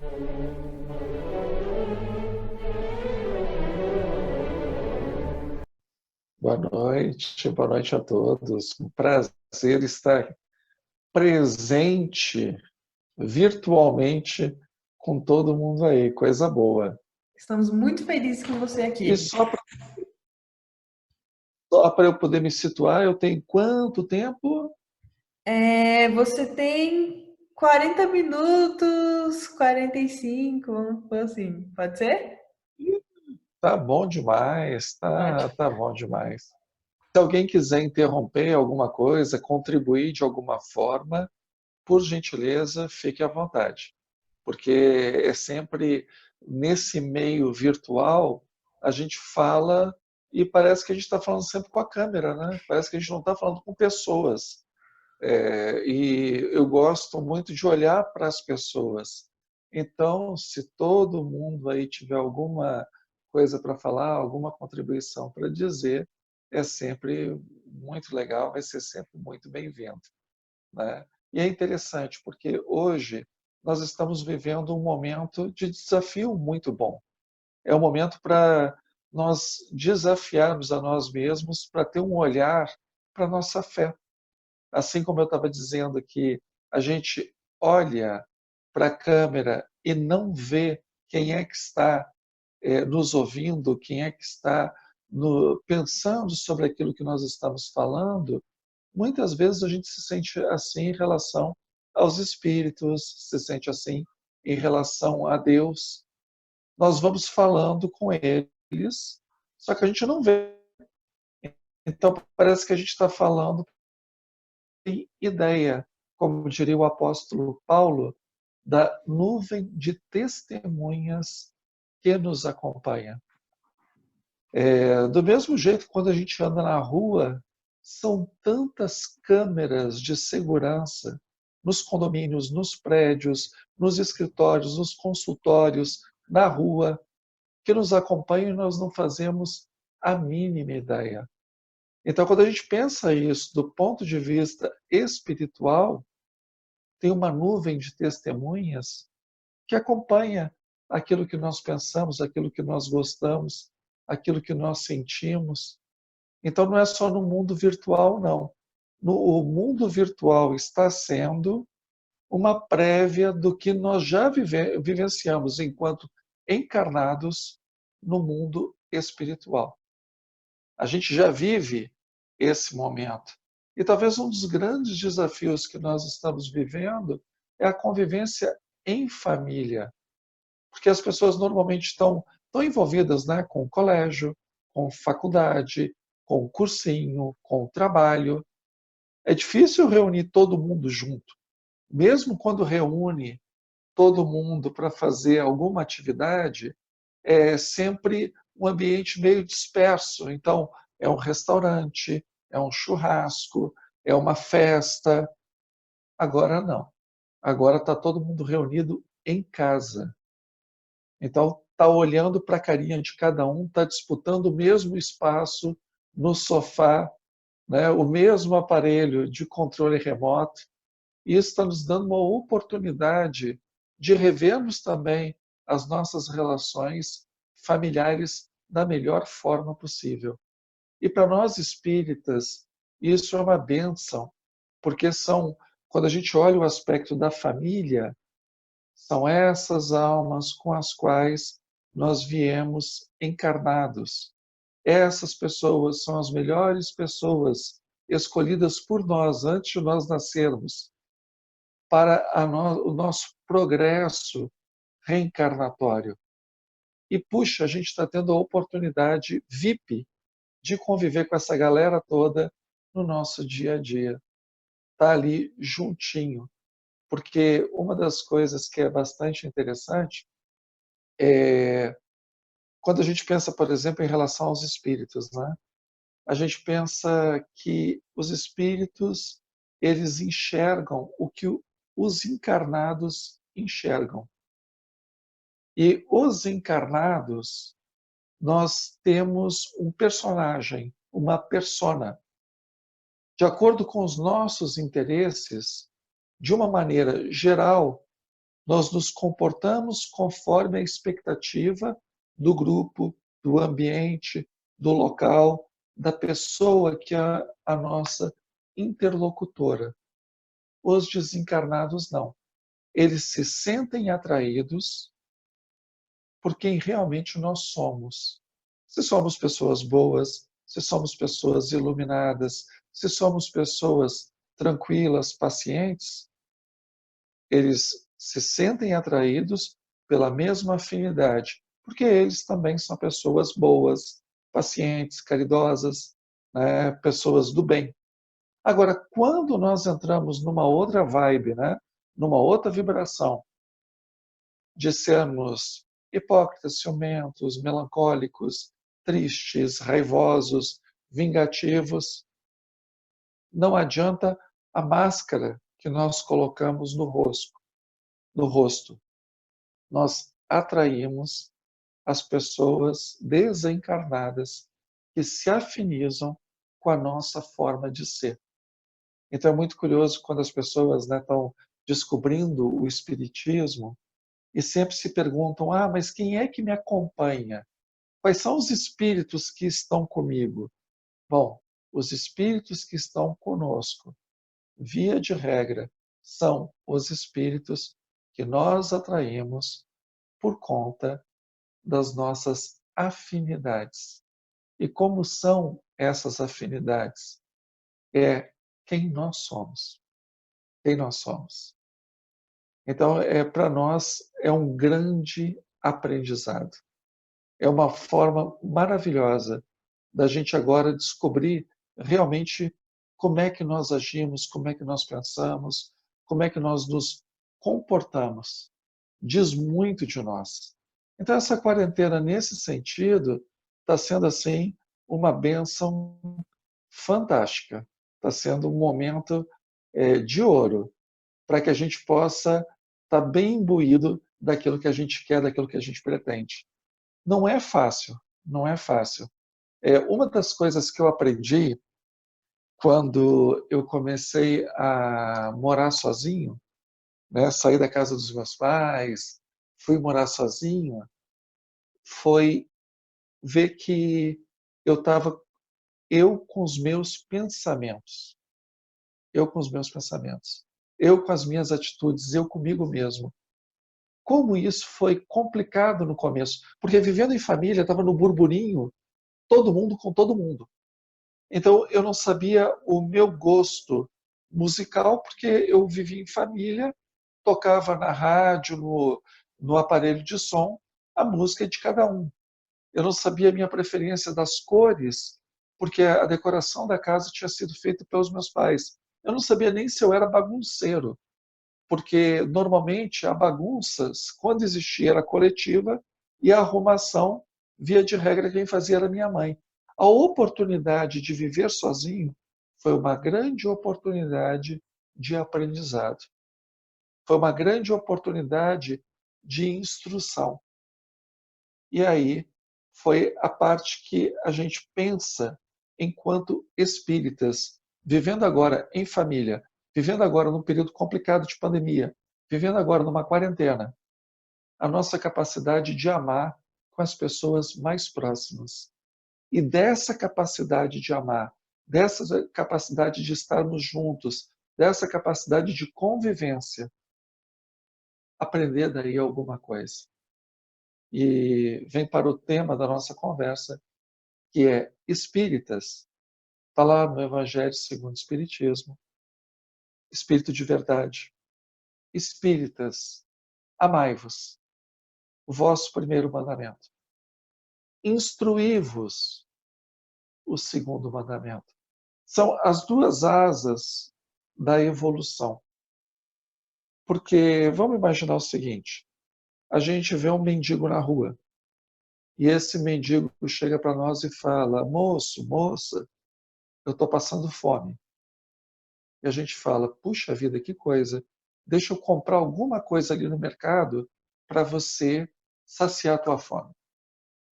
Boa noite a todos. Um prazer estar presente virtualmente com todo mundo aí, coisa boa. Estamos muito felizes com você E aqui. só para eu poder me situar, eu tenho quanto tempo? Você tem 40 minutos, 45, assim, pode ser? Tá bom demais, tá Ótimo. bom demais. Se alguém quiser interromper alguma coisa, contribuir de alguma forma, por gentileza, fique à vontade. Porque é sempre nesse meio virtual, a gente fala e parece que a gente está falando sempre com a câmera, né? Parece que a gente não está falando com pessoas. E eu gosto muito de olhar para as pessoas. Então, se todo mundo aí tiver alguma coisa para falar, alguma contribuição para dizer, é sempre muito legal, vai ser sempre muito bem-vindo, né? E é interessante porque hoje nós estamos vivendo um momento de desafio muito bom. É um momento para nós desafiarmos a nós mesmos para ter um olhar para a nossa fé. Assim como eu estava dizendo que a gente olha para a câmera e não vê quem é que está nos ouvindo, quem é que está pensando sobre aquilo que nós estamos falando, muitas vezes a gente se sente assim em relação aos espíritos, se sente assim em relação a Deus. Nós vamos falando com eles, só que a gente não vê. Então parece que a gente está falando sem ideia, como diria o apóstolo Paulo, da nuvem de testemunhas que nos acompanha. Do mesmo jeito, quando a gente anda na rua, são tantas câmeras de segurança nos condomínios, nos prédios, nos escritórios, nos consultórios, na rua, que nos acompanham e nós não fazemos a mínima ideia. Então, quando a gente pensa isso do ponto de vista espiritual, tem uma nuvem de testemunhas que acompanha aquilo que nós pensamos, aquilo que nós gostamos, aquilo que nós sentimos. Então não é só no mundo virtual, não. O mundo virtual está sendo uma prévia do que nós já vivenciamos enquanto encarnados no mundo espiritual. A gente já vive esse momento. E talvez um dos grandes desafios que nós estamos vivendo é a convivência em família, porque as pessoas normalmente estão envolvidas, né, com o colégio, com faculdade, com o cursinho, com o trabalho. É difícil reunir todo mundo junto. Mesmo quando reúne todo mundo para fazer alguma atividade, é sempre um ambiente meio disperso. Então, é um restaurante, é um churrasco, é uma festa. Agora não. Agora está todo mundo reunido em casa. Então, está olhando para a carinha de cada um, está disputando o mesmo espaço no sofá, né? O mesmo aparelho de controle remoto. E isso está nos dando uma oportunidade de revermos também as nossas relações familiares da melhor forma possível. E para nós espíritas, isso é uma bênção, porque quando a gente olha o aspecto da família, são essas almas com as quais nós viemos encarnados. Essas pessoas são as melhores pessoas escolhidas por nós antes de nós nascermos para o nosso progresso reencarnatório. E, puxa, a gente está tendo a oportunidade VIP de conviver com essa galera toda no nosso dia a dia. Está ali juntinho. Porque uma das coisas que é bastante interessante é quando a gente pensa, por exemplo, em relação aos espíritos, né? A gente pensa que os espíritos eles enxergam o que os encarnados enxergam. E os encarnados, nós temos um personagem, uma persona. De acordo com os nossos interesses, de uma maneira geral, Nós nos comportamos conforme a expectativa do grupo, do ambiente, do local, da pessoa que é a nossa interlocutora. Os desencarnados não. Eles se sentem atraídos por quem realmente nós somos. Se somos pessoas boas, se somos pessoas iluminadas, se somos pessoas tranquilas, pacientes, eles se sentem atraídos pela mesma afinidade, porque eles também são pessoas boas, pacientes, caridosas, né, pessoas do bem. Agora, quando nós entramos numa outra vibe, né, numa outra vibração, de sermos hipócritas, ciumentos, melancólicos, tristes, raivosos, vingativos, não adianta a máscara que nós colocamos no rosto. No rosto. Nós atraímos as pessoas desencarnadas que se afinizam com a nossa forma de ser. Então é muito curioso quando as pessoas, né, estão descobrindo o espiritismo e sempre se perguntam: ah, mas quem é que me acompanha? Quais são os espíritos que estão comigo? Bom, os espíritos que estão conosco, via de regra, são os espíritos que nós atraímos por conta das nossas afinidades. E como são essas afinidades? É quem nós somos. Quem nós somos. Então, para nós, é um grande aprendizado. É uma forma maravilhosa da gente agora descobrir realmente como é que nós agimos, como é que nós pensamos, como é que nós nos comportamos. Diz muito de nós. Então, essa quarentena, nesse sentido, está sendo, assim, uma bênção fantástica. Está sendo um momento de ouro para que a gente possa estar bem imbuído daquilo que a gente quer, daquilo que a gente pretende. Não é fácil, não é fácil. Uma das coisas que eu aprendi quando eu comecei a morar sozinho, né, saí da casa dos meus pais, fui morar sozinho, foi ver que eu estava eu com os meus pensamentos, eu com os meus pensamentos, eu com as minhas atitudes, eu comigo mesmo. Como isso foi complicado no começo, porque vivendo em família, estava no burburinho, todo mundo com todo mundo. Então eu não sabia o meu gosto musical, porque eu vivia em família, tocava na rádio, no aparelho de som, a música de cada um. Eu não sabia a minha preferência das cores, porque a decoração da casa tinha sido feita pelos meus pais. Eu não sabia nem se eu era bagunceiro, porque normalmente a bagunça, quando existia, era coletiva e a arrumação, via de regra, quem fazia era minha mãe. A oportunidade de viver sozinho foi uma grande oportunidade de aprendizado. Foi uma grande oportunidade de instrução. E aí foi a parte que a gente pensa enquanto espíritas, vivendo agora em família, vivendo agora num período complicado de pandemia, vivendo agora numa quarentena, a nossa capacidade de amar com as pessoas mais próximas. E dessa capacidade de amar, dessa capacidade de estarmos juntos, dessa capacidade de convivência, aprender daí alguma coisa. E vem para o tema da nossa conversa, que é espíritas. Está lá no Evangelho segundo o Espiritismo. Espírito de verdade. Espíritas, amai-vos. O vosso primeiro mandamento. Instruí-vos, o segundo mandamento. São as duas asas da evolução. Porque vamos imaginar o seguinte: a gente vê um mendigo na rua e esse mendigo chega para nós e fala: moço, moça, eu estou passando fome. E a gente fala: puxa vida, que coisa, deixa eu comprar alguma coisa ali no mercado para você saciar a tua fome.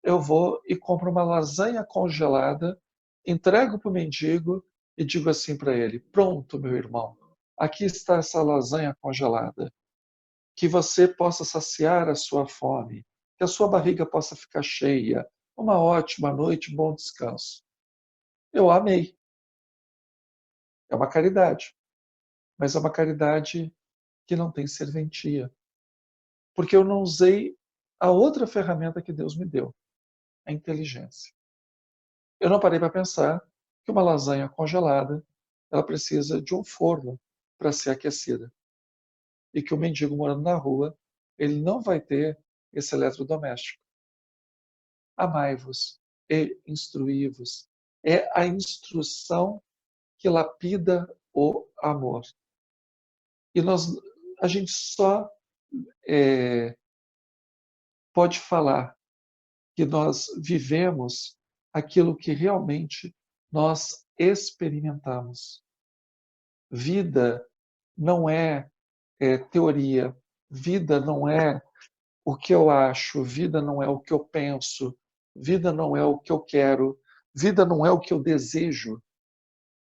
Eu vou e compro uma lasanha congelada, entrego para o mendigo e digo assim para ele: pronto, meu irmão, aqui está essa lasanha congelada. que você possa saciar a sua fome, que a sua barriga possa ficar cheia. Uma ótima noite, bom descanso. Eu amei. É uma caridade, mas é uma caridade que não tem serventia, porque eu não usei a outra ferramenta que Deus me deu, a inteligência. Eu não parei para pensar que uma lasanha congelada, ela precisa de um forno para ser aquecida. E que o mendigo morando na rua, ele não vai ter esse eletrodoméstico. Amai-vos e instruí-vos. É a instrução que lapida o amor. E a gente só pode falar que nós vivemos aquilo que realmente nós experimentamos. Vida não é teoria, vida não é o que eu acho, vida não é o que eu penso, vida não é o que eu quero, vida não é o que eu desejo,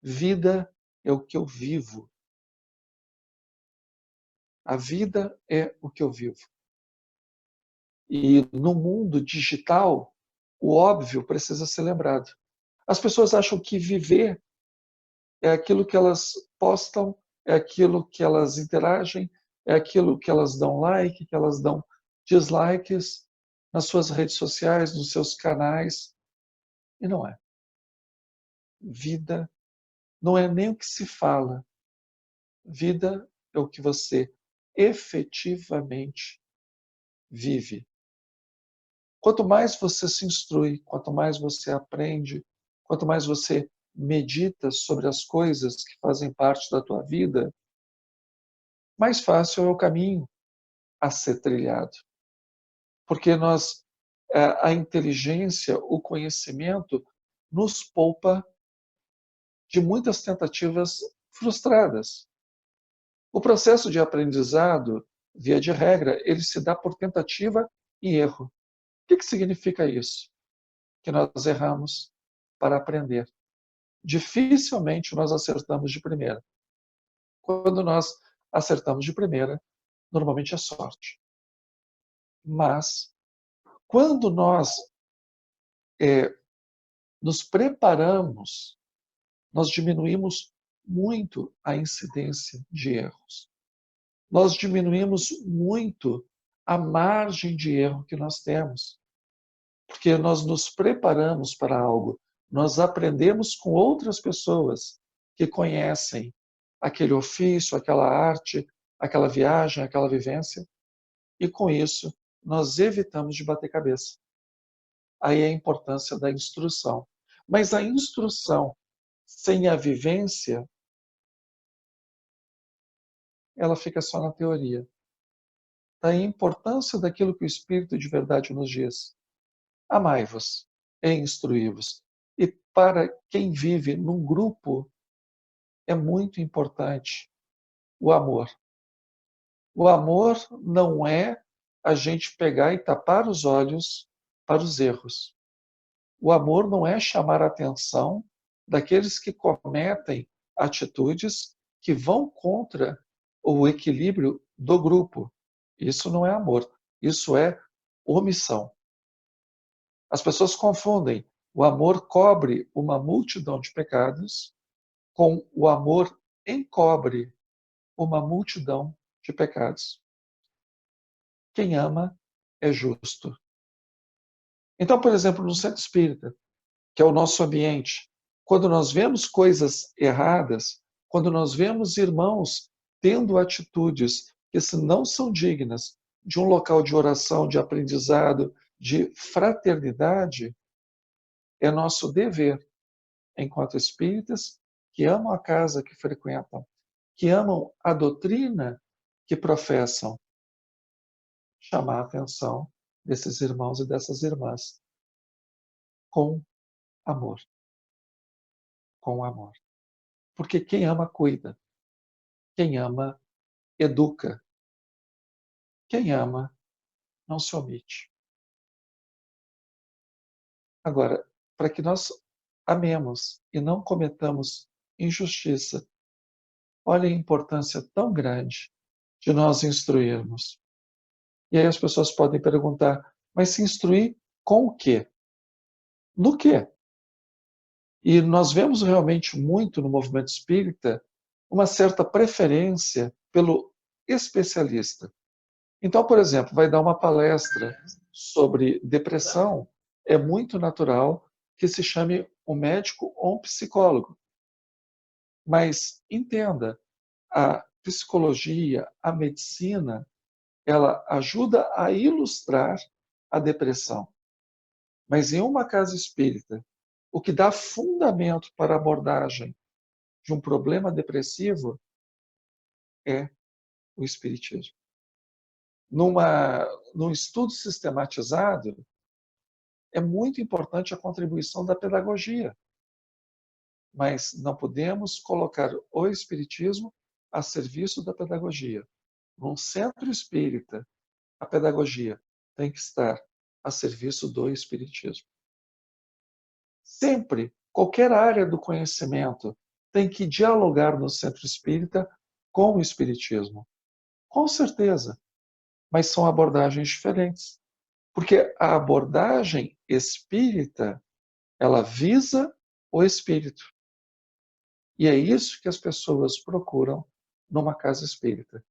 vida é o que eu vivo. A vida é o que eu vivo. E no mundo digital, o óbvio precisa ser lembrado. As pessoas acham que viver é aquilo que elas postam, é aquilo que elas interagem, é aquilo que elas dão like, que elas dão dislikes nas suas redes sociais, nos seus canais. E não é. Vida não é nem o que se fala. Vida é o que você efetivamente vive. Quanto mais você se instrui, quanto mais você aprende, quanto mais você medita sobre as coisas que fazem parte da tua vida, mais fácil é o caminho a ser trilhado. Porque a inteligência, o conhecimento, nos poupa de muitas tentativas frustradas. O processo de aprendizado, via de regra, ele se dá por tentativa e erro. O que significa isso? Que nós erramos para aprender. Dificilmente nós acertamos de primeira. Quando nós acertamos de primeira, normalmente é sorte. Mas, quando nós nos preparamos, nós diminuímos muito a incidência de erros. Nós diminuímos muito a margem de erro que nós temos, porque nós nos preparamos para algo, nós aprendemos com outras pessoas que conhecem aquele ofício, aquela arte, aquela viagem, aquela vivência, e com isso nós evitamos de bater cabeça. Aí é a importância da instrução. Mas a instrução sem a vivência, ela fica só na teoria. Daí a importância daquilo que o Espírito de verdade nos diz. Amai-vos e instruí-vos. E para quem vive num grupo, é muito importante o amor. O amor não é a gente pegar e tapar os olhos para os erros. O amor não é chamar a atenção daqueles que cometem atitudes que vão contra o equilíbrio do grupo. Isso não é amor, isso é omissão. As pessoas confundem o amor cobre uma multidão de pecados com o amor encobre uma multidão de pecados. Quem ama é justo. Então, por exemplo, no centro espírita, que é o nosso ambiente, quando nós vemos coisas erradas, quando nós vemos irmãos tendo atitudes que não são dignas de um local de oração, de aprendizado, de fraternidade, é nosso dever, enquanto espíritas, que amam a casa que frequentam, que amam a doutrina que professam, chamar a atenção desses irmãos e dessas irmãs com amor. Com amor. Porque quem ama, cuida. Quem ama, educa. Quem ama, não se omite. Agora, para que nós amemos e não cometamos injustiça, olha a importância tão grande de nós instruirmos. E aí as pessoas podem perguntar, mas se instruir com o quê? No quê? E nós vemos realmente muito no movimento espírita uma certa preferência pelo especialista. Então, por exemplo, vai dar uma palestra sobre depressão, é muito natural que se chame um médico ou um psicólogo. Mas entenda, a psicologia, a medicina, ela ajuda a ilustrar a depressão. Mas em uma casa espírita, o que dá fundamento para a abordagem de um problema depressivo é o espiritismo. Num estudo sistematizado, é muito importante a contribuição da pedagogia, mas não podemos colocar o espiritismo a serviço da pedagogia. Num centro espírita, a pedagogia tem que estar a serviço do espiritismo. Sempre, qualquer área do conhecimento tem que dialogar no centro espírita com o espiritismo. Com certeza, mas são abordagens diferentes. Porque a abordagem espírita, ela visa o espírito. E é isso que as pessoas procuram numa casa espírita.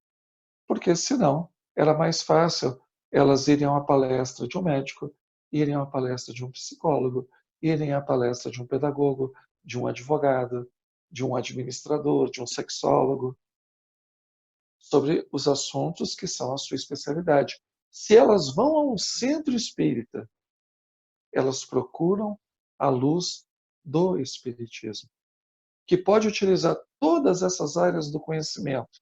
Porque senão era mais fácil elas irem a uma palestra de um médico, irem a uma palestra de um psicólogo, irem à palestra de um pedagogo, de um advogado, de um administrador, de um sexólogo, sobre os assuntos que são a sua especialidade. Se elas vão a um centro espírita, elas procuram a luz do espiritismo, que pode utilizar todas essas áreas do conhecimento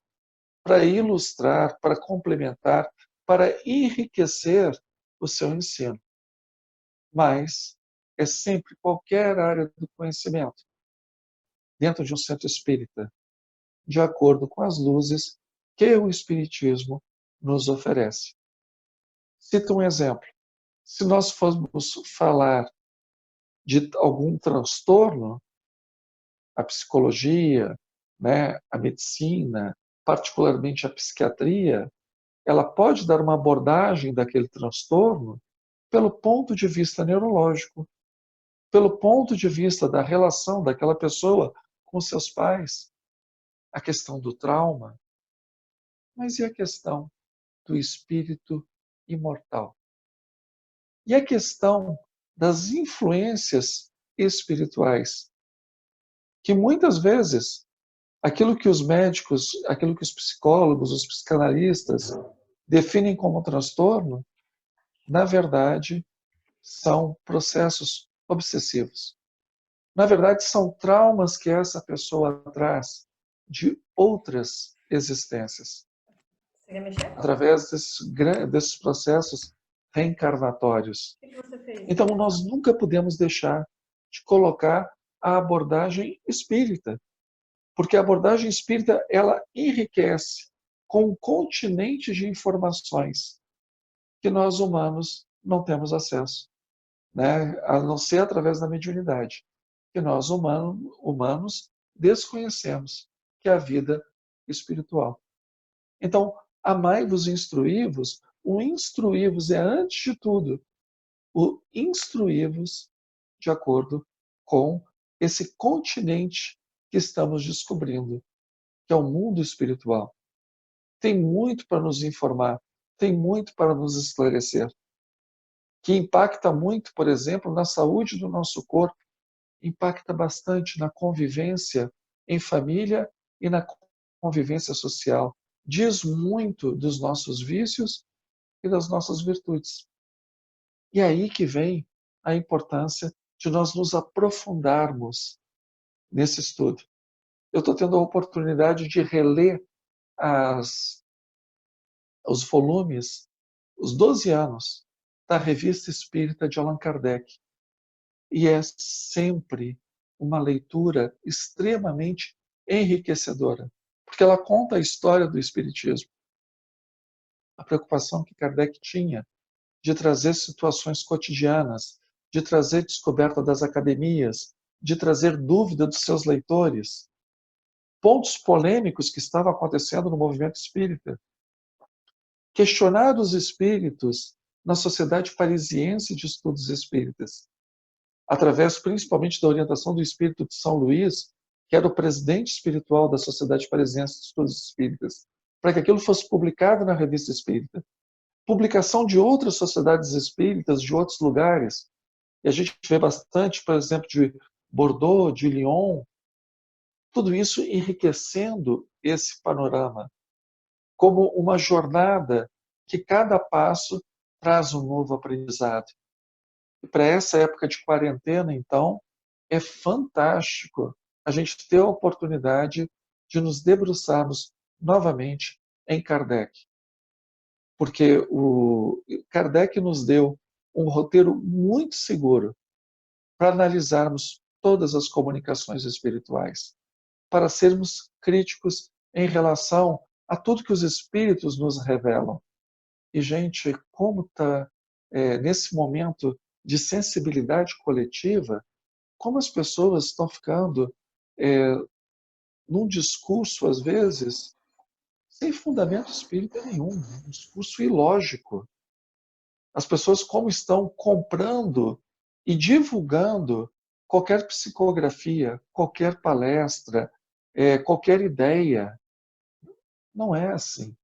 para ilustrar, para complementar, para enriquecer o seu ensino. Mas é sempre qualquer área do conhecimento dentro de um centro espírita, de acordo com as luzes que o espiritismo nos oferece. Cito um exemplo. Se nós formos falar de algum transtorno, a psicologia, né, a medicina, particularmente a psiquiatria, ela pode dar uma abordagem daquele transtorno pelo ponto de vista neurológico, pelo ponto de vista da relação daquela pessoa com seus pais, a questão do trauma, mas e a questão do espírito imortal? E a questão das influências espirituais, que muitas vezes aquilo que os médicos, aquilo que os psicólogos, os psicanalistas definem como transtorno, na verdade, são processos obsessivos. Na verdade, são traumas que essa pessoa traz de outras existências, Você quer mexer? através desses processos reencarnatórios. O que você fez? Então, nós nunca podemos deixar de colocar a abordagem espírita, porque a abordagem espírita ela enriquece com um continente de informações que nós humanos não temos acesso, né? A não ser através da mediunidade, que nós humanos desconhecemos, que é a vida espiritual. Então, amai-vos e instruí-vos, o instruí-vos é, antes de tudo, o instruí-vos de acordo com esse continente que estamos descobrindo, que é o mundo espiritual. Tem muito para nos informar, tem muito para nos esclarecer, que impacta muito, por exemplo, na saúde do nosso corpo, impacta bastante na convivência em família e na convivência social. Diz muito dos nossos vícios e das nossas virtudes. E é aí que vem a importância de nós nos aprofundarmos nesse estudo. Eu estou tendo a oportunidade de reler os volumes, os 12 anos da Revista Espírita de Allan Kardec. E é sempre uma leitura extremamente enriquecedora, porque ela conta a história do Espiritismo, a preocupação que Kardec tinha de trazer situações cotidianas, de trazer descoberta das academias, de trazer dúvida dos seus leitores, pontos polêmicos que estavam acontecendo no movimento espírita. questionar os espíritos na Sociedade Parisiense de Estudos Espíritas, através principalmente da orientação do espírito de São Luís, que era o presidente espiritual da Sociedade Parisiense de Estudos Espíritas, para que aquilo fosse publicado na Revista Espírita. Publicação de outras sociedades espíritas de outros lugares, e a gente vê bastante, por exemplo, de Bordeaux, de Lyon, tudo isso enriquecendo esse panorama, como uma jornada que cada passo traz um novo aprendizado. E para essa época de quarentena, então, é fantástico a gente ter a oportunidade de nos debruçarmos novamente em Kardec. Porque o Kardec nos deu um roteiro muito seguro para analisarmos todas as comunicações espirituais, para sermos críticos em relação a tudo que os espíritos nos revelam. E, gente, como está nesse momento de sensibilidade coletiva, como as pessoas estão ficando num discurso, às vezes, sem fundamento espírita nenhum, um discurso ilógico. As pessoas como estão comprando e divulgando qualquer psicografia, qualquer palestra, qualquer ideia. Não é assim,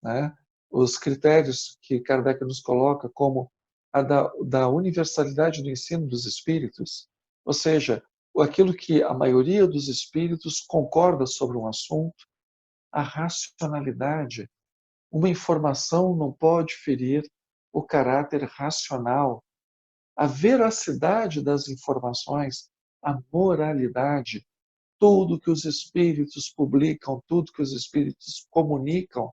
né? Os critérios que Kardec nos coloca como a da universalidade do ensino dos espíritos, ou seja, aquilo que a maioria dos espíritos concorda sobre um assunto, a racionalidade. Uma informação não pode ferir o caráter racional, a veracidade das informações, a moralidade, tudo que os espíritos publicam, tudo que os espíritos comunicam,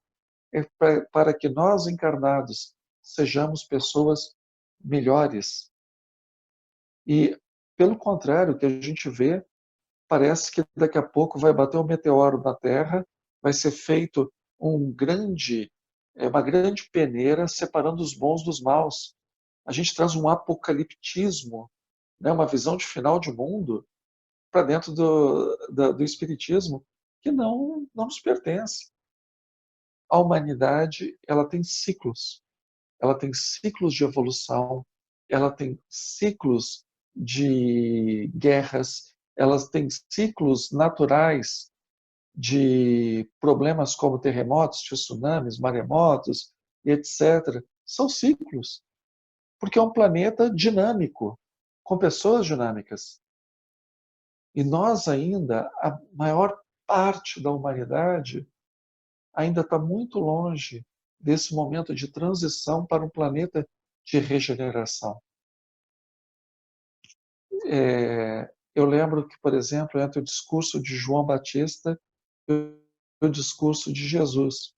é para que nós encarnados sejamos pessoas melhores. E, pelo contrário, o que a gente vê, parece que daqui a pouco vai bater um meteoro na Terra, vai ser feito uma grande peneira separando os bons dos maus. A gente traz um apocaliptismo, né, uma visão de final de mundo para dentro do espiritismo que não nos pertence. A humanidade, ela tem ciclos. Ela tem ciclos de evolução, ela tem ciclos de guerras, ela tem ciclos naturais de problemas como terremotos, tsunamis, maremotos, e etc. São ciclos, porque é um planeta dinâmico, com pessoas dinâmicas. E nós ainda, a maior parte da humanidade, ainda está muito longe desse momento de transição para um planeta de regeneração. Eu lembro que, por exemplo, entre o discurso de João Batista e o discurso de Jesus.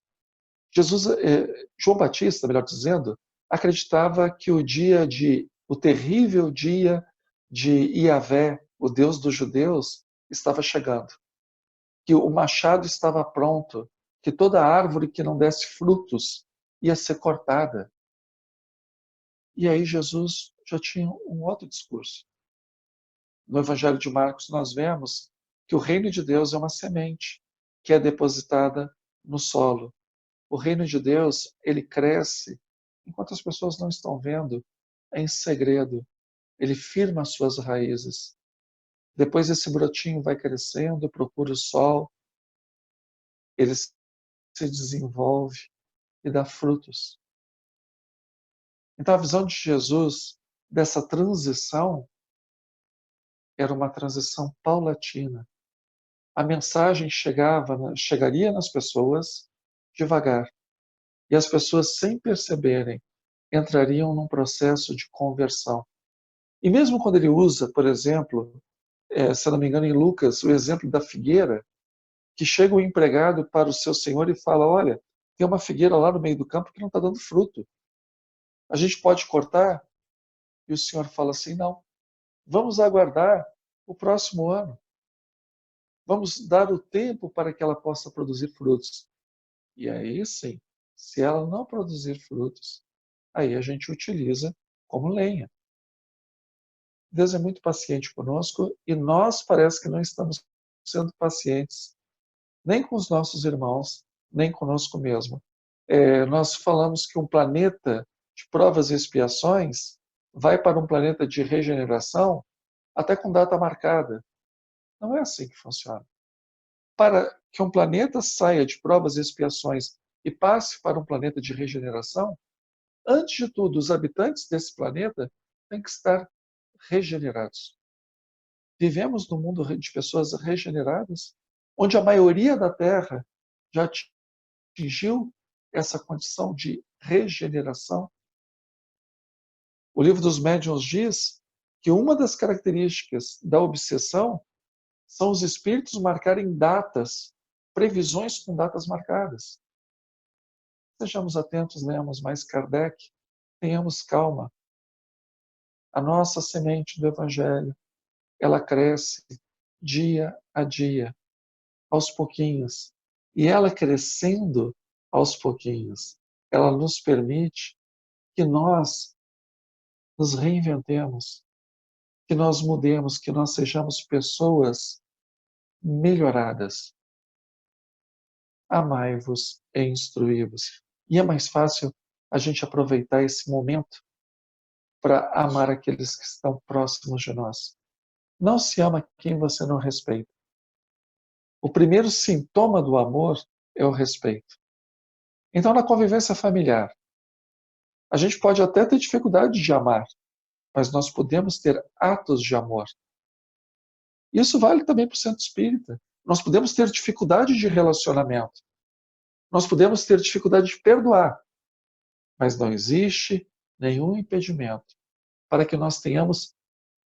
João Batista, melhor dizendo, acreditava que o terrível dia de Iavé, o Deus dos judeus, estava chegando. Que o machado estava pronto, que toda árvore que não desse frutos ia ser cortada. E aí Jesus já tinha um outro discurso. No Evangelho de Marcos nós vemos que o reino de Deus é uma semente que é depositada no solo. O reino de Deus, ele cresce enquanto as pessoas não estão vendo, é em segredo. Ele firma as suas raízes. Depois esse brotinho vai crescendo, procura o sol, ele se desenvolve e dá frutos. Então a visão de Jesus dessa transição era uma transição paulatina. A mensagem chegaria nas pessoas devagar. E as pessoas, sem perceberem, entrariam num processo de conversão. E mesmo quando ele usa, por exemplo, se eu não me engano, em Lucas, o exemplo da figueira, que chega o empregado para o seu senhor e fala: olha, tem uma figueira lá no meio do campo que não está dando fruto. A gente pode cortar? E o senhor fala assim: não, vamos aguardar o próximo ano. Vamos dar o tempo para que ela possa produzir frutos. E aí sim, se ela não produzir frutos, aí a gente utiliza como lenha. Deus é muito paciente conosco e nós parece que não estamos sendo pacientes nem com os nossos irmãos, nem conosco mesmo. nós falamos que um planeta de provas e expiações vai para um planeta de regeneração até com data marcada. Não é assim que funciona. Para que um planeta saia de provas e expiações e passe para um planeta de regeneração, antes de tudo, os habitantes desse planeta têm que estar regenerados. Vivemos num mundo de pessoas regeneradas, onde a maioria da Terra já atingiu essa condição de regeneração. O Livro dos Médiuns diz que uma das características da obsessão são os espíritos marcarem datas, previsões com datas marcadas. Sejamos atentos, leamos mais Kardec, tenhamos calma. A nossa semente do Evangelho, ela cresce dia a dia, aos pouquinhos. E ela crescendo aos pouquinhos, ela nos permite que nós nos reinventemos, que nós mudemos, que nós sejamos pessoas melhoradas. Amai-vos e instruí-vos. E é mais fácil a gente aproveitar esse momento para amar aqueles que estão próximos de nós. Não se ama quem você não respeita. O primeiro sintoma do amor é o respeito. Então, na convivência familiar, a gente pode até ter dificuldade de amar, mas nós podemos ter atos de amor. Isso vale também para o centro espírita. Nós podemos ter dificuldade de relacionamento. Nós podemos ter dificuldade de perdoar. Mas não existe nenhum impedimento para que nós tenhamos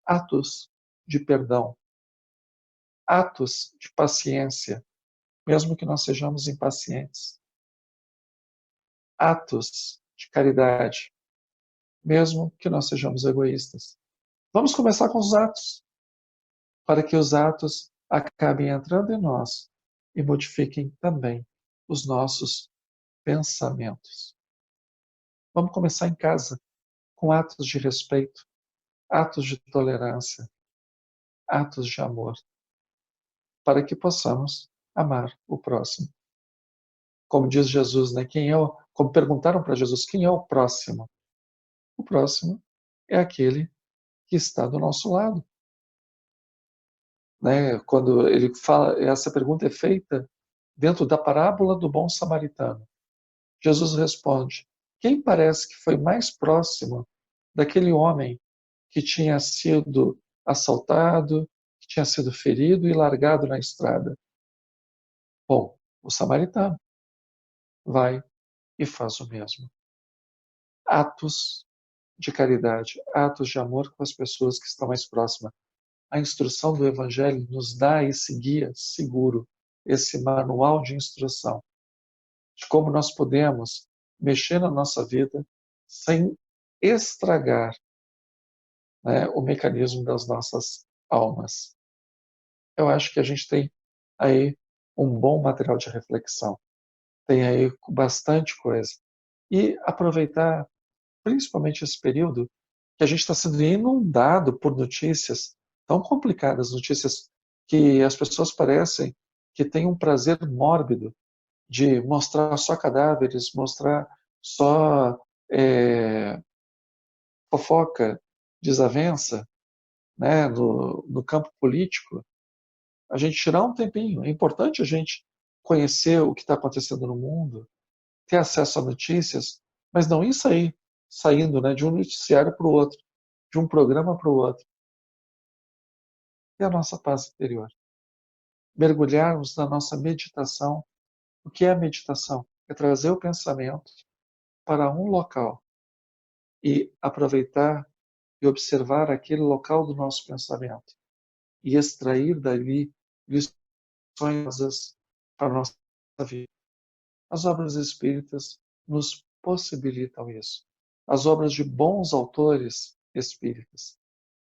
atos de perdão, atos de paciência, mesmo que nós sejamos impacientes. Atos de caridade, mesmo que nós sejamos egoístas. Vamos começar com os atos, para que os atos acabem entrando em nós e modifiquem também os nossos pensamentos. Vamos começar em casa, com atos de respeito, atos de tolerância, atos de amor, para que possamos amar o próximo. Como diz Jesus, né? Como perguntaram para Jesus, quem é o próximo? O próximo é aquele que está do nosso lado. Né? Quando ele fala, essa pergunta é feita dentro da parábola do bom samaritano. Jesus responde: quem parece que foi mais próximo daquele homem que tinha sido assaltado, que tinha sido ferido e largado na estrada? Bom, o samaritano vai e faz o mesmo. Atos de caridade, atos de amor com as pessoas que estão mais próximas. A instrução do Evangelho nos dá esse guia seguro, esse manual de instrução de como nós podemos mexer na nossa vida sem estragar, né, o mecanismo das nossas almas. Eu acho que a gente tem aí um bom material de reflexão, tem aí bastante coisa. E aproveitar principalmente esse período que a gente está sendo inundado por notícias tão complicadas, notícias que as pessoas parecem que têm um prazer mórbido de mostrar só cadáveres, mostrar só fofoca, desavença, né, no campo político. A gente tirar um tempinho. É importante a gente conhecer o que está acontecendo no mundo, ter acesso a notícias, mas não ir saindo, né, de um noticiário para o outro, de um programa para o outro. E a nossa paz interior. Mergulharmos na nossa meditação. O que é a meditação? É trazer o pensamento para um local e aproveitar e observar aquele local do nosso pensamento e extrair dali lições para a nossa vida. As obras espíritas nos possibilitam isso. As obras de bons autores espíritas.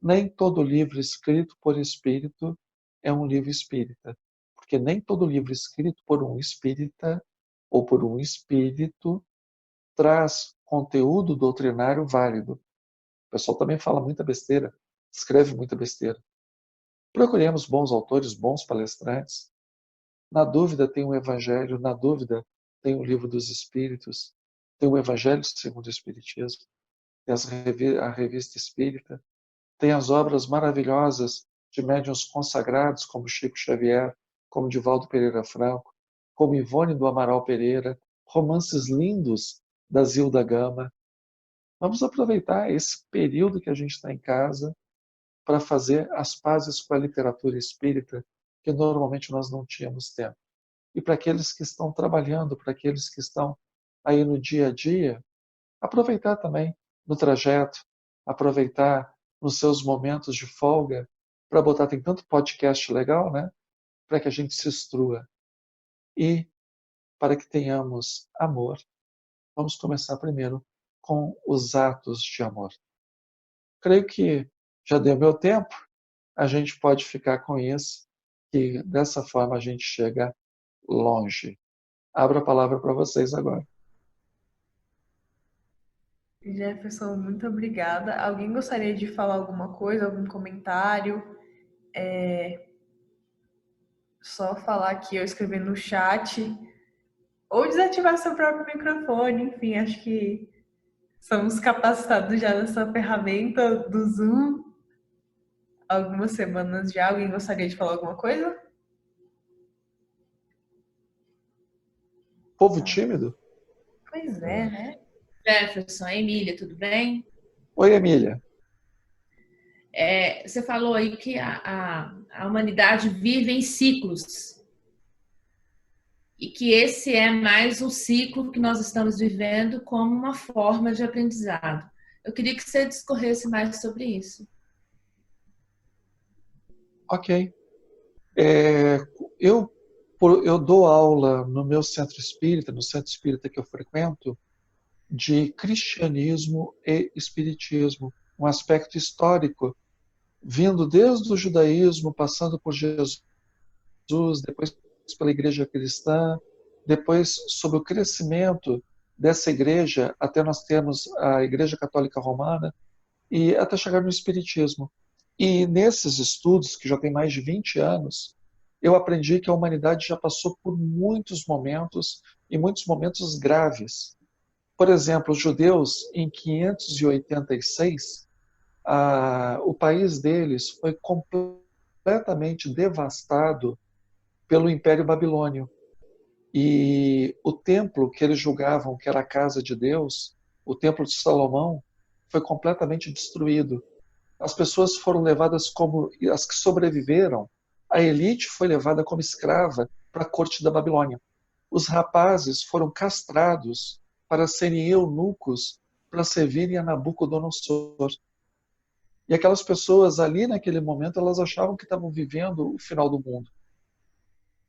Nem todo livro escrito por espírito é um livro espírita, porque nem todo livro escrito por um espírita ou por um espírito traz conteúdo doutrinário válido. O pessoal também fala muita besteira, escreve muita besteira. Procuremos bons autores, bons palestrantes. Na dúvida, tem um evangelho, na dúvida, tem o Livro dos Espíritos, tem o Evangelho segundo o Espiritismo, tem a Revista Espírita, tem as obras maravilhosas de médiuns consagrados como Chico Xavier, como Divaldo Pereira Franco, como Ivone do Amaral Pereira, romances lindos da Zilda Gama. Vamos aproveitar esse período que a gente está em casa para fazer as pazes com a literatura espírita, que normalmente nós não tínhamos tempo. E para aqueles que estão trabalhando, para aqueles que estão aí no dia a dia, aproveitar também no trajeto, aproveitar nos seus momentos de folga, para botar, tem tanto podcast legal, né? Para que a gente se instrua. E para que tenhamos amor, vamos começar primeiro com os atos de amor. Creio que já deu meu tempo, a gente pode ficar com isso, que dessa forma a gente chega longe. Abro a palavra para vocês agora. Jefferson, muito obrigada. Alguém gostaria de falar alguma coisa, algum comentário? Só falar aqui, eu escrevi no chat. Ou desativar seu próprio microfone, enfim, acho que somos capacitados já nessa ferramenta do Zoom. Algumas semanas já. Alguém gostaria de falar alguma coisa? Povo tímido? Pois é, né? Jefferson, Emília, tudo bem? Oi, Emília. Você falou aí que a humanidade vive em ciclos e que esse é mais um ciclo que nós estamos vivendo como uma forma de aprendizado. Eu queria que você discorresse mais sobre isso. Ok. Eu dou aula no meu centro espírita, no centro espírita que eu frequento, de cristianismo e espiritismo, um aspecto histórico, vindo desde o judaísmo, passando por Jesus, depois pela igreja cristã, depois sobre o crescimento dessa igreja, até nós termos a Igreja Católica Romana, e até chegar no espiritismo. E nesses estudos, que já tem mais de 20 anos, eu aprendi que a humanidade já passou por muitos momentos, e muitos momentos graves. Por exemplo, os judeus, em 586, o país deles foi completamente devastado pelo Império Babilônio. E o templo que eles julgavam que era a casa de Deus, o templo de Salomão, foi completamente destruído. As pessoas foram levadas como as que sobreviveram. A elite foi levada como escrava para a corte da Babilônia. Os rapazes foram castrados para serem eunucos, para servirem a Nabucodonosor. E aquelas pessoas ali naquele momento, elas achavam que estavam vivendo o final do mundo.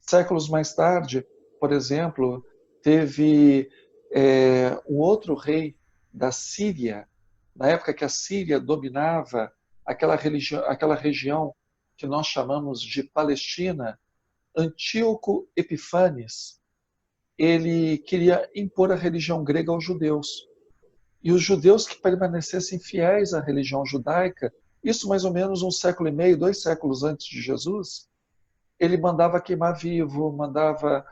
Séculos mais tarde, por exemplo, teve um outro rei da Síria, na época que a Síria dominava aquela região que nós chamamos de Palestina, Antíoco Epifanes, ele queria impor a religião grega aos judeus. E os judeus que permanecessem fiéis à religião judaica, isso mais ou menos 1,5 século, 2 séculos antes de Jesus, ele mandava queimar vivo, mandava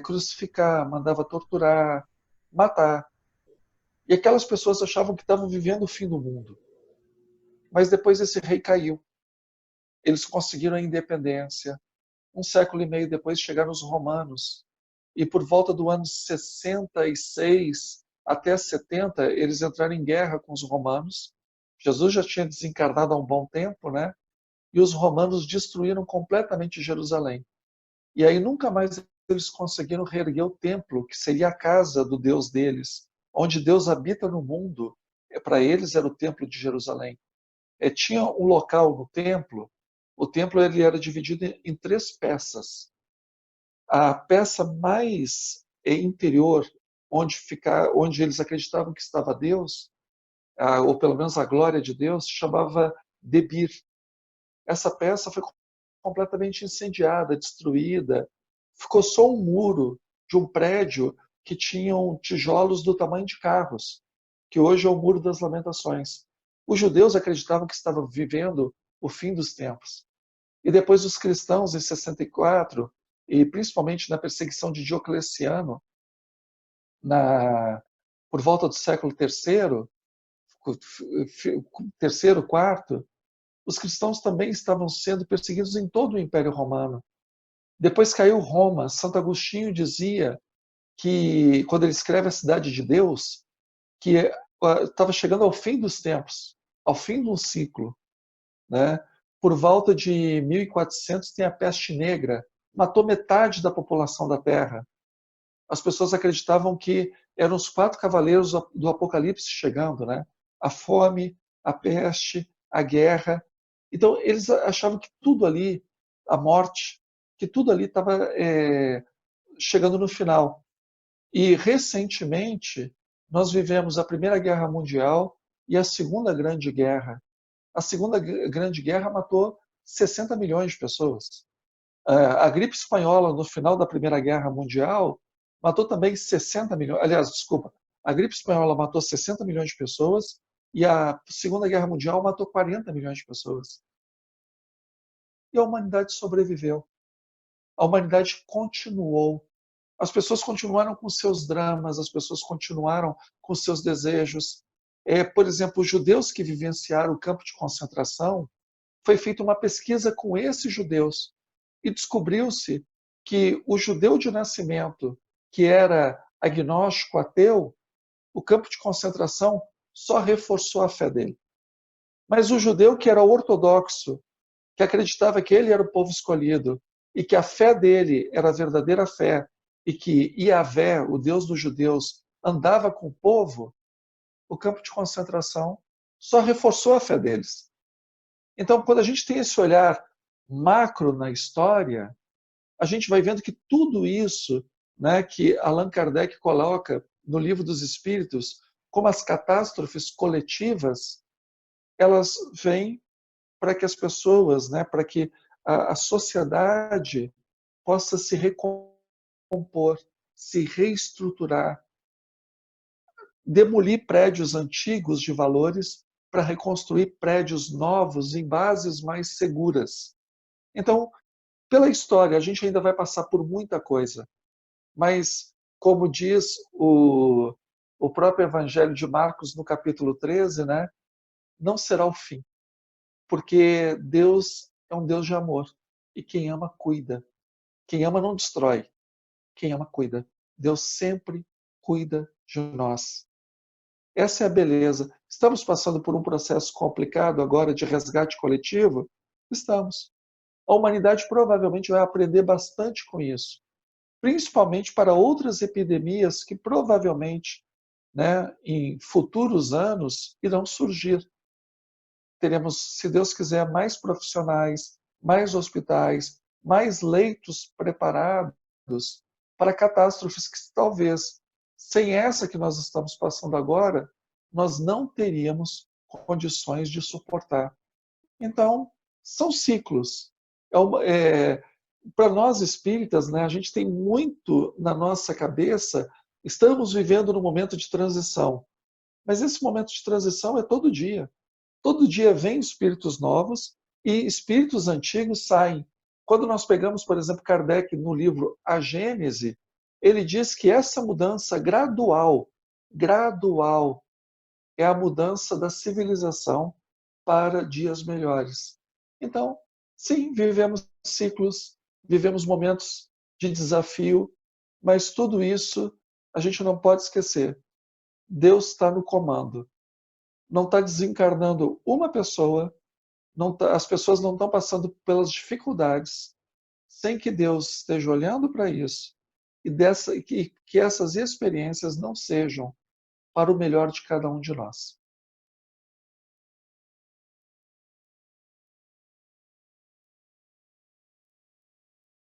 crucificar, mandava torturar, matar. E aquelas pessoas achavam que estavam vivendo o fim do mundo. Mas depois esse rei caiu. Eles conseguiram a independência. 1,5 século depois chegaram os romanos. E por volta do ano 66 até 70, eles entraram em guerra com os romanos. Jesus já tinha desencarnado há um bom tempo, né? E os romanos destruíram completamente Jerusalém. E aí nunca mais eles conseguiram reerguer o templo, que seria a casa do Deus deles, onde Deus habita no mundo. Para eles era o templo de Jerusalém. Tinha um local no templo, o templo ele era dividido em 3 peças. A peça mais interior, onde eles acreditavam que estava Deus, ou pelo menos a glória de Deus, se chamava Debir. Essa peça foi completamente incendiada, destruída. Ficou só um muro de um prédio que tinham tijolos do tamanho de carros, que hoje é o Muro das Lamentações. Os judeus acreditavam que estavam vivendo o fim dos tempos. E depois os cristãos, em 64, e principalmente na perseguição de Diocleciano, por volta do século III, terceiro, quarto, os cristãos também estavam sendo perseguidos em todo o Império Romano. Depois caiu Roma. Santo Agostinho dizia que, quando ele escreve a Cidade de Deus, que estava chegando ao fim dos tempos, ao fim de um ciclo, né? Por volta de 1400 tem a peste negra, matou metade da população da Terra. As pessoas acreditavam que eram os 4 cavaleiros do Apocalipse chegando, né? A fome, a peste, a guerra. Então, eles achavam que tudo ali, a morte, que tudo ali estava chegando no final. E, recentemente, nós vivemos a Primeira Guerra Mundial e a Segunda Grande Guerra. A Segunda Grande Guerra matou 60 milhões de pessoas. A gripe espanhola, no final da Primeira Guerra Mundial, matou também 60 milhões. Aliás, desculpa, a gripe espanhola matou 60 milhões de pessoas e a Segunda Guerra Mundial matou 40 milhões de pessoas. E a humanidade sobreviveu. A humanidade continuou. As pessoas continuaram com seus dramas, as pessoas continuaram com seus desejos. Por exemplo, os judeus que vivenciaram o campo de concentração, foi feita uma pesquisa com esses judeus e descobriu-se que o judeu de nascimento, que era agnóstico, ateu, o campo de concentração só reforçou a fé dele. Mas o judeu que era ortodoxo, que acreditava que ele era o povo escolhido e que a fé dele era a verdadeira fé e que Yahvé, o Deus dos judeus, andava com o povo, o campo de concentração só reforçou a fé deles. Então, quando a gente tem esse olhar macro na história, a gente vai vendo que tudo isso, né, que Allan Kardec coloca no Livro dos Espíritos como as catástrofes coletivas, elas vêm para que as pessoas, né, para que a sociedade possa se recompor, se reestruturar, demolir prédios antigos de valores para reconstruir prédios novos em bases mais seguras. Então, pela história, a gente ainda vai passar por muita coisa, mas, como diz o próprio Evangelho de Marcos, no capítulo 13, né, não será o fim, porque Deus é um Deus de amor, e quem ama, cuida. Quem ama não destrói, quem ama, cuida. Deus sempre cuida de nós. Essa é a beleza. Estamos passando por um processo complicado agora de resgate coletivo? Estamos. A humanidade provavelmente vai aprender bastante com isso, principalmente para outras epidemias que provavelmente, né, em futuros anos irão surgir. Teremos, se Deus quiser, mais profissionais, mais hospitais, mais leitos preparados para catástrofes que talvez, sem essa que nós estamos passando agora, nós não teríamos condições de suportar. Então, são ciclos. Para nós espíritas, né, a gente tem muito na nossa cabeça, estamos vivendo num momento de transição. Mas esse momento de transição é todo dia. Todo dia vem espíritos novos e espíritos antigos saem. Quando nós pegamos, por exemplo, Kardec no livro A Gênese, ele diz que essa mudança gradual é a mudança da civilização para dias melhores. Então, sim, vivemos ciclos, vivemos momentos de desafio, mas tudo isso a gente não pode esquecer. Deus está no comando. Não está desencarnando uma pessoa, as pessoas não estão passando pelas dificuldades sem que Deus esteja olhando para isso e que essas experiências não sejam para o melhor de cada um de nós.